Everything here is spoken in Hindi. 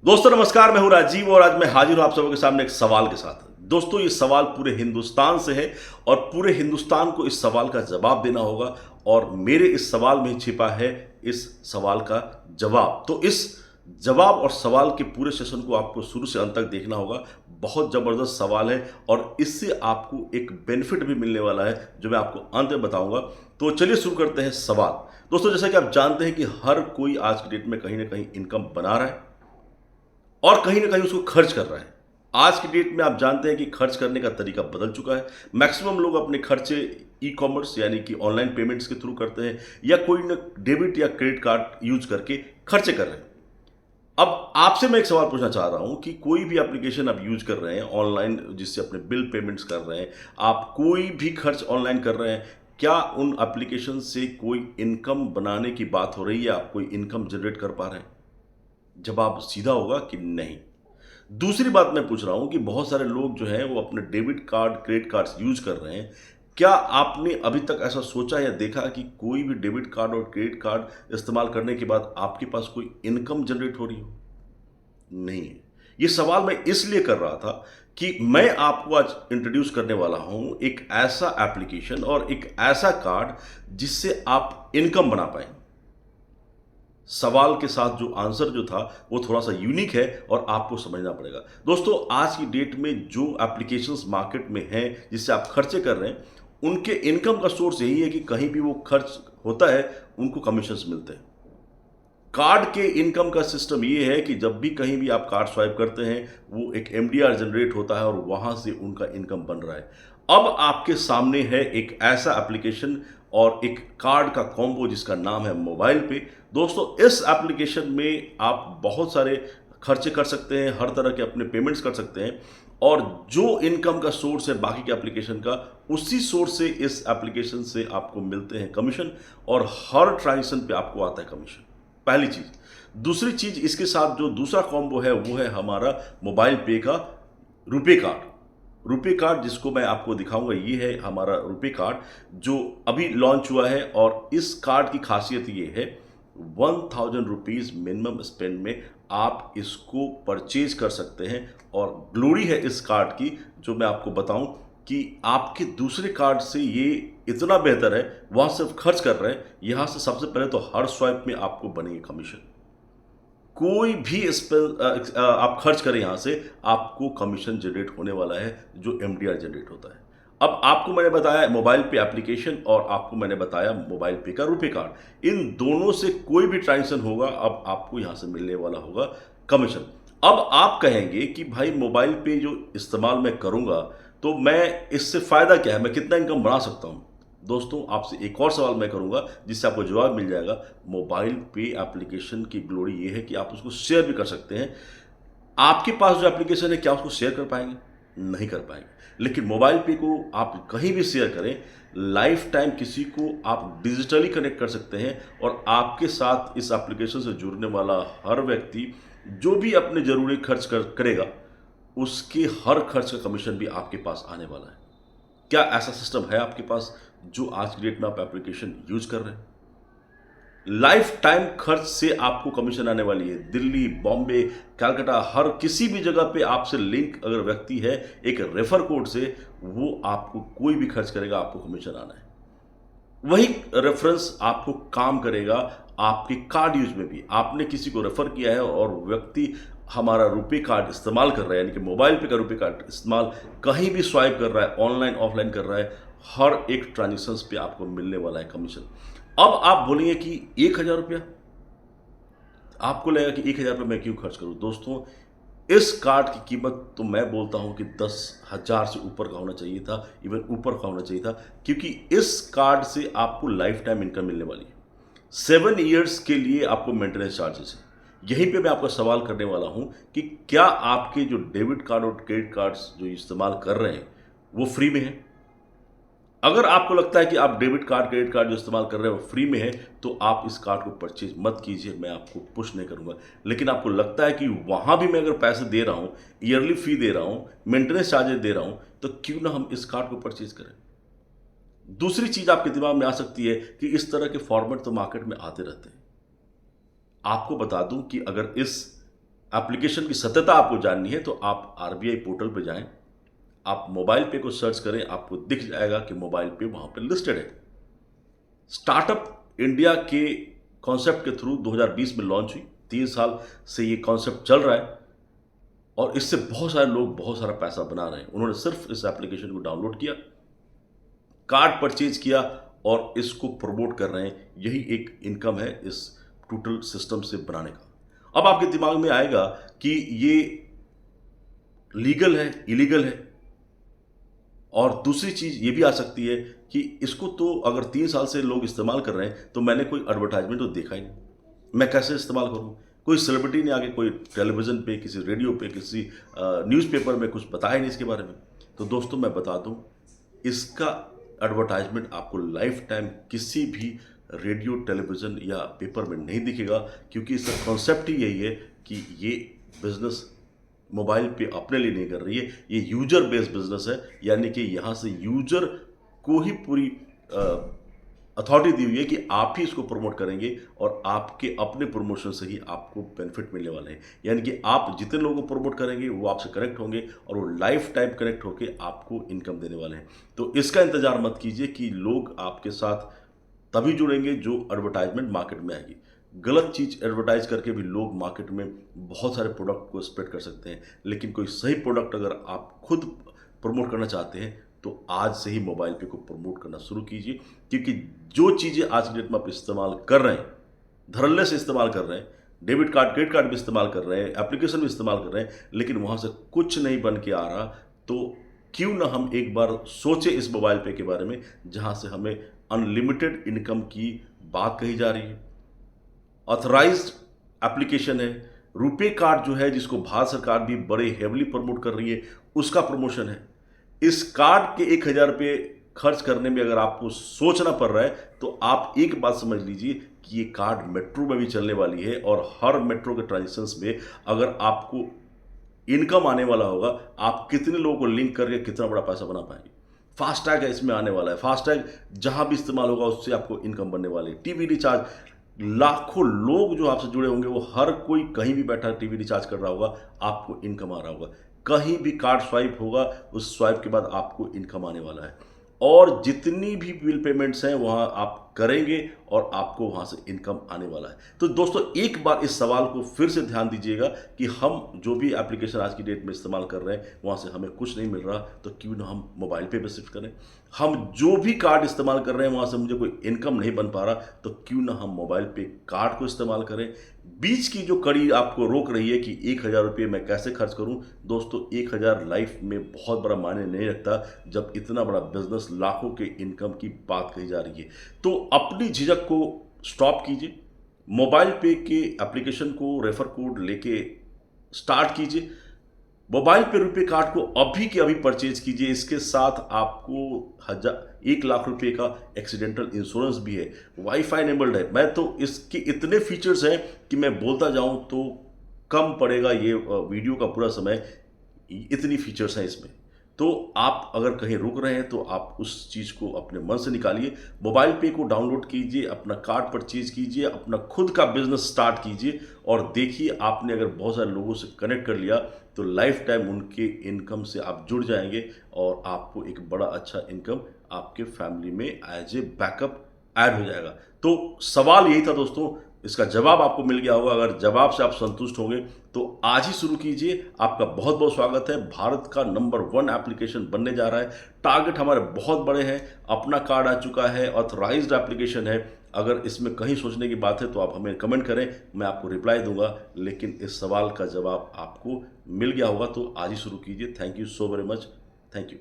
दोस्तों नमस्कार, मैं हूं राजीव और आज मैं हाजिर हूं आप सबों के सामने एक सवाल के साथ। दोस्तों ये सवाल पूरे हिंदुस्तान से है और पूरे हिंदुस्तान को इस सवाल का जवाब देना होगा और मेरे इस सवाल में छिपा है इस सवाल का जवाब। तो इस जवाब और सवाल के पूरे सेशन को आपको शुरू से अंत तक देखना होगा। बहुत जबरदस्त सवाल है और इससे आपको एक बेनिफिट भी मिलने वाला है जो मैं आपको अंत में बताऊंगा। तो चलिए शुरू करते हैं सवाल। दोस्तों जैसा कि आप जानते हैं कि हर कोई आज की डेट में कहीं ना कहीं इनकम बना रहा है और कहीं ना कहीं उसको खर्च कर रहा है। आज की डेट में आप जानते हैं कि खर्च करने का तरीका बदल चुका है। मैक्सिमम लोग अपने खर्चे ई कॉमर्स यानी कि ऑनलाइन पेमेंट्स के थ्रू करते हैं या कोई ना डेबिट या क्रेडिट कार्ड यूज करके खर्चे कर रहे हैं। अब आपसे मैं एक सवाल पूछना चाह रहा हूं कि कोई भी एप्लीकेशन आप यूज कर रहे हैं ऑनलाइन जिससे अपने बिल पेमेंट्स कर रहे हैं, आप कोई भी खर्च ऑनलाइन कर रहे हैं, क्या उन एप्लीकेशन से कोई इनकम बनाने की बात हो रही है? आप कोई इनकम जनरेट कर पा रहे हैं? जवाब सीधा होगा कि नहीं। दूसरी बात मैं पूछ रहा हूं कि बहुत सारे लोग जो हैं वो अपने debit card credit cards use कर रहे हैं। क्या आपने अभी तक ऐसा सोचा या देखा कि कोई भी डेबिट कार्ड और क्रेडिट कार्ड इस्तेमाल करने के बाद आपके पास कोई इनकम जनरेट हो रही हो? नहीं है। ये सवाल मैं इसलिए कर रहा था कि मैं आपको आज इंट्रोड्यूस करने वाला हूं एक ऐसा एप्लीकेशन और एक ऐसा कार्ड जिससे आप इनकम बना पाएंगे। सवाल के साथ जो आंसर जो था वो थोड़ा सा यूनिक है और आपको समझना पड़ेगा। दोस्तों आज की डेट में जो एप्लीकेशंस मार्केट में हैं जिससे आप खर्चे कर रहे हैं उनके इनकम का सोर्स यही है कि कहीं भी वो खर्च होता है उनको कमीशंस मिलते हैं। कार्ड के इनकम का सिस्टम ये है कि जब भी कहीं भी आप कार्ड स्वाइप करते हैं वो एक एमडीआर जनरेट होता है और वहां से उनका इनकम बन रहा है। अब आपके सामने है एक ऐसा एप्लीकेशन और एक कार्ड का कॉम्बो जिसका नाम है मोबाइल पे। दोस्तों इस एप्लीकेशन में आप बहुत सारे खर्चे कर सकते हैं, हर तरह के अपने पेमेंट्स कर सकते हैं और जो इनकम का सोर्स है बाकी के एप्लीकेशन का उसी सोर्स से इस एप्लीकेशन से आपको मिलते हैं कमीशन और हर ट्रांजेक्शन पे आपको आता है कमीशन। पहली चीज। दूसरी चीज इसके साथ जो दूसरा कॉम्बो है वो है हमारा मोबाइल पे का रुपे कार्ड। रुपे कार्ड जिसको मैं आपको दिखाऊंगा ये है हमारा रुपे कार्ड जो अभी लॉन्च हुआ है और इस कार्ड की खासियत ये है 1000 रुपीज मिनिमम स्पेंड में आप इसको परचेज कर सकते हैं और ग्लोरी है इस कार्ड की जो मैं आपको बताऊं कि आपके दूसरे कार्ड से ये इतना बेहतर है। वहां सिर्फ खर्च कर रहे हैं, यहां से सबसे पहले तो हर स्वाइप में आपको बनेगी कमीशन। कोई भी इस पर आप खर्च करें यहां से आपको कमीशन जनरेट होने वाला है जो एमडीआर जनरेट होता है। अब आपको मैंने बताया मोबाइल पे एप्लीकेशन और आपको मैंने बताया मोबाइल पे का रुपे कार्ड। इन दोनों से कोई भी ट्रांजेक्शन होगा अब आपको यहां से मिलने वाला होगा कमीशन। अब आप कहेंगे कि भाई मोबाइल पे जो इस्तेमाल मैं करूंगा तो मैं इससे फायदा क्या है, मैं कितना इनकम बना सकता हूं? दोस्तों आपसे एक और सवाल मैं करूंगा जिससे आपको जवाब मिल जाएगा। मोबाइल पे एप्लीकेशन की ग्लोरी ये है कि आप उसको शेयर भी कर सकते हैं। आपके पास जो एप्लीकेशन है क्या उसको शेयर कर पाएंगे? नहीं कर पाएंगे। लेकिन मोबाइल पे को आप कहीं भी शेयर करें, लाइफ टाइम किसी को आप डिजिटली कनेक्ट कर सकते हैं और आपके साथ इस एप्लीकेशन से जुड़ने वाला हर व्यक्ति जो भी अपने जरूरी खर्च करेगा उसके हर खर्च का कमीशन भी आपके पास आने वाला है। क्या ऐसा सिस्टम है आपके पास जो आज की डेट में आप एप्लीकेशन यूज कर रहे हैं? लाइफ टाइम खर्च से आपको कमीशन आने वाली है। दिल्ली, बॉम्बे, कलकत्ता, हर किसी भी जगह पे आपसे लिंक अगर व्यक्ति है एक रेफर कोड से वो आपको कोई भी खर्च करेगा आपको कमीशन आना है। वही रेफरेंस आपको काम करेगा आपके कार्ड यूज में भी। आपने किसी को रेफर किया है और व्यक्ति हमारा रुपे कार्ड इस्तेमाल कर रहा है यानी कि मोबाइल पे का रुपे कार्ड इस्तेमाल कहीं भी स्वाइप कर रहा है, ऑनलाइन ऑफलाइन कर रहा है, हर एक ट्रांजेक्शन पे आपको मिलने वाला है कमीशन। अब आप बोलेंगे कि 1000 रुपया, आपको लगेगा कि 1000 रुपये मैं क्यों खर्च करूं? दोस्तों इस कार्ड की कीमत तो मैं बोलता हूं कि 10,000 से ऊपर का होना चाहिए था, इवन ऊपर का होना चाहिए था, क्योंकि इस कार्ड से आपको लाइफ टाइम इनकम मिलने वाली है। 7 ईयर्स के लिए आपको मेंटेनेंस चार्जेस है। यहीं पे मैं आपका सवाल करने वाला हूं कि क्या आपके जो डेबिट कार्ड और क्रेडिट कार्ड्स जो इस्तेमाल कर रहे हैं वो फ्री में है? अगर आपको लगता है कि आप डेबिट कार्ड क्रेडिट कार्ड जो इस्तेमाल कर रहे हो फ्री में है तो आप इस कार्ड को परचेज मत कीजिए, मैं आपको पुश नहीं करूंगा। लेकिन आपको लगता है कि वहां भी मैं अगर पैसे दे रहा हूं, ईयरली फी दे रहा हूं, मेंटेनेंस चार्जेस दे रहा हूं, तो क्यों ना हम इस कार्ड को परचेज करें? दूसरी चीज आपके दिमाग में आ सकती है कि इस तरह के फॉर्मेट तो मार्केट में आते रहते हैं। आपको बता दूं कि अगर इस एप्लीकेशन की सत्यता आपको जाननी है तो आप आरबीआई पोर्टल पे जाएं, आप मोबाइल पे को सर्च करें, आपको दिख जाएगा कि मोबाइल पे वहां पे लिस्टेड है। स्टार्टअप इंडिया के कॉन्सेप्ट के थ्रू 2020 में लॉन्च हुई। 3 साल से ये कॉन्सेप्ट चल रहा है और इससे बहुत सारे लोग बहुत सारा पैसा बना रहे हैं। उन्होंने सिर्फ इस एप्लीकेशन को डाउनलोड किया, कार्ड परचेज किया और इसको प्रमोट कर रहे हैं। यही एक इनकम है इस टोटल सिस्टम से बनाने का। अब आपके दिमाग में आएगा कि ये लीगल है, इलीगल है, और दूसरी चीज ये भी आ सकती है कि इसको तो अगर 3 साल से लोग इस्तेमाल कर रहे हैं तो मैंने कोई एडवर्टाइजमेंट तो देखा ही नहीं, मैं कैसे इस्तेमाल करूं? कोई सेलिब्रिटी ने आगे कोई टेलीविजन पे, किसी रेडियो पे, किसी न्यूज़पेपर में कुछ बताया नहीं इसके बारे में। तो दोस्तों मैं बता दूं, इसका एडवर्टाइजमेंट आपको लाइफ टाइम किसी भी रेडियो, टेलीविजन या पेपर में नहीं दिखेगा, क्योंकि इसका कॉन्सेप्ट ही यही है कि ये बिजनेस मोबाइल पे अपने लिए नहीं कर रही है, ये यूजर बेस्ड बिजनेस है। यानी कि यहाँ से यूजर को ही पूरी अथॉरिटी दी हुई है कि आप ही इसको प्रमोट करेंगे और आपके अपने प्रमोशन से ही आपको बेनिफिट मिलने वाले हैं। यानी कि आप जितने लोगों को प्रमोट करेंगे वो आपसे कनेक्ट होंगे और वो लाइफ टाइम कनेक्ट होकर आपको इनकम देने वाले हैं। तो इसका इंतजार मत कीजिए कि लोग आपके साथ तभी जुड़ेंगे जो एडवर्टाइजमेंट मार्केट में आएगी। गलत चीज़ एडवर्टाइज करके भी लोग मार्केट में बहुत सारे प्रोडक्ट को स्प्रेड कर सकते हैं, लेकिन कोई सही प्रोडक्ट अगर आप खुद प्रमोट करना चाहते हैं तो आज से ही मोबाइल पे को प्रमोट करना शुरू कीजिए। क्योंकि जो चीज़ें आज की डेट में आप इस्तेमाल कर रहे हैं, धड़ल्ले से इस्तेमाल कर रहे हैं, डेबिट कार्ड, क्रेडिट कार्ड भी इस्तेमाल कर रहे हैं, एप्लीकेशन भी इस्तेमाल कर रहे हैं, लेकिन वहाँ से कुछ नहीं बन के आ रहा, तो क्यों ना हम एक बार सोचें इस मोबाइल पे के बारे में, जहाँ से हमें अनलिमिटेड इनकम की बात कही जा रही है। ऑथराइज्ड एप्लीकेशन है। रुपे कार्ड जो है, जिसको भारत सरकार भी बड़े हेवली प्रमोट कर रही है, उसका प्रमोशन है। इस कार्ड के 1,000 रुपये खर्च करने में अगर आपको सोचना पड़ रहा है तो आप एक बात समझ लीजिए कि ये कार्ड मेट्रो में भी चलने वाली है और हर मेट्रो के ट्रांजेक्शन्स में अगर आपको इनकम आने वाला होगा, आप कितने लोगों को लिंक करके कितना बड़ा पैसा बना पाएंगे। फास्टैग है इसमें आने वाला है, फास्टैग जहां भी इस्तेमाल होगा उससे आपको इनकम बनने वाली है। टीवी रिचार्ज, लाखों लोग जो आपसे जुड़े होंगे, वो हर कोई कहीं भी बैठा टीवी रिचार्ज कर रहा होगा, आपको इनकम आ रहा होगा। कहीं भी कार्ड स्वाइप होगा, उस स्वाइप के बाद आपको इनकम आने वाला है। और जितनी भी बिल पेमेंट्स हैं वहाँ आप करेंगे और आपको वहाँ से इनकम आने वाला है। तो दोस्तों एक बार इस सवाल को फिर से ध्यान दीजिएगा कि हम जो भी एप्लीकेशन आज की डेट में इस्तेमाल कर रहे हैं वहाँ से हमें कुछ नहीं मिल रहा, तो क्यों ना हम मोबाइल पे भी शिफ्ट करें। हम जो भी कार्ड इस्तेमाल कर रहे हैं वहाँ से मुझे कोई इनकम नहीं बन पा रहा, तो क्यों ना हम मोबाइल पे कार्ड को इस्तेमाल करें। बीच की जो कड़ी आपको रोक रही है कि 1,000 रुपये मैं कैसे खर्च करूं, दोस्तों 1,000 लाइफ में बहुत बड़ा मायने नहीं रखता जब इतना बड़ा बिजनेस, लाखों के इनकम की बात कही जा रही है। तो अपनी झिझक को स्टॉप कीजिए, मोबाइल पे के एप्लीकेशन को रेफर कोड लेके स्टार्ट कीजिए, मोबाइल पे रुपए कार्ड को अभी के अभी परचेज कीजिए। इसके साथ आपको 1,00,000 रुपये का एक्सीडेंटल इंश्योरेंस भी है, वाईफाई एनेबल्ड है। मैं तो इसके इतने फीचर्स हैं कि मैं बोलता जाऊं तो कम पड़ेगा ये वीडियो का पूरा समय, इतनी फीचर्स हैं इसमें। तो आप अगर कहीं रुक रहे हैं तो आप उस चीज़ को अपने मन से निकालिए, मोबाइल पे को डाउनलोड कीजिए, अपना कार्ड परचेज कीजिए, अपना खुद का बिजनेस स्टार्ट कीजिए और देखिए आपने अगर बहुत सारे लोगों से कनेक्ट कर लिया तो लाइफ टाइम उनके इनकम से आप जुड़ जाएंगे और आपको एक बड़ा अच्छा इनकम आपके फैमिली में एज ए बैकअप ऐड हो जाएगा। तो सवाल यही था दोस्तों, इसका जवाब आपको मिल गया होगा। अगर जवाब से आप संतुष्ट होंगे तो आज ही शुरू कीजिए। आपका बहुत बहुत स्वागत है। भारत का नंबर 1 एप्लीकेशन बनने जा रहा है। टारगेट हमारे बहुत बड़े हैं। अपना कार्ड आ चुका है, ऑथराइज्ड एप्लीकेशन है। अगर इसमें कहीं सोचने की बात है तो आप हमें कमेंट करें, मैं आपको रिप्लाई दूंगा। लेकिन इस सवाल का जवाब आपको मिल गया होगा तो आज ही शुरू कीजिए। Thank you so very much. Thank you.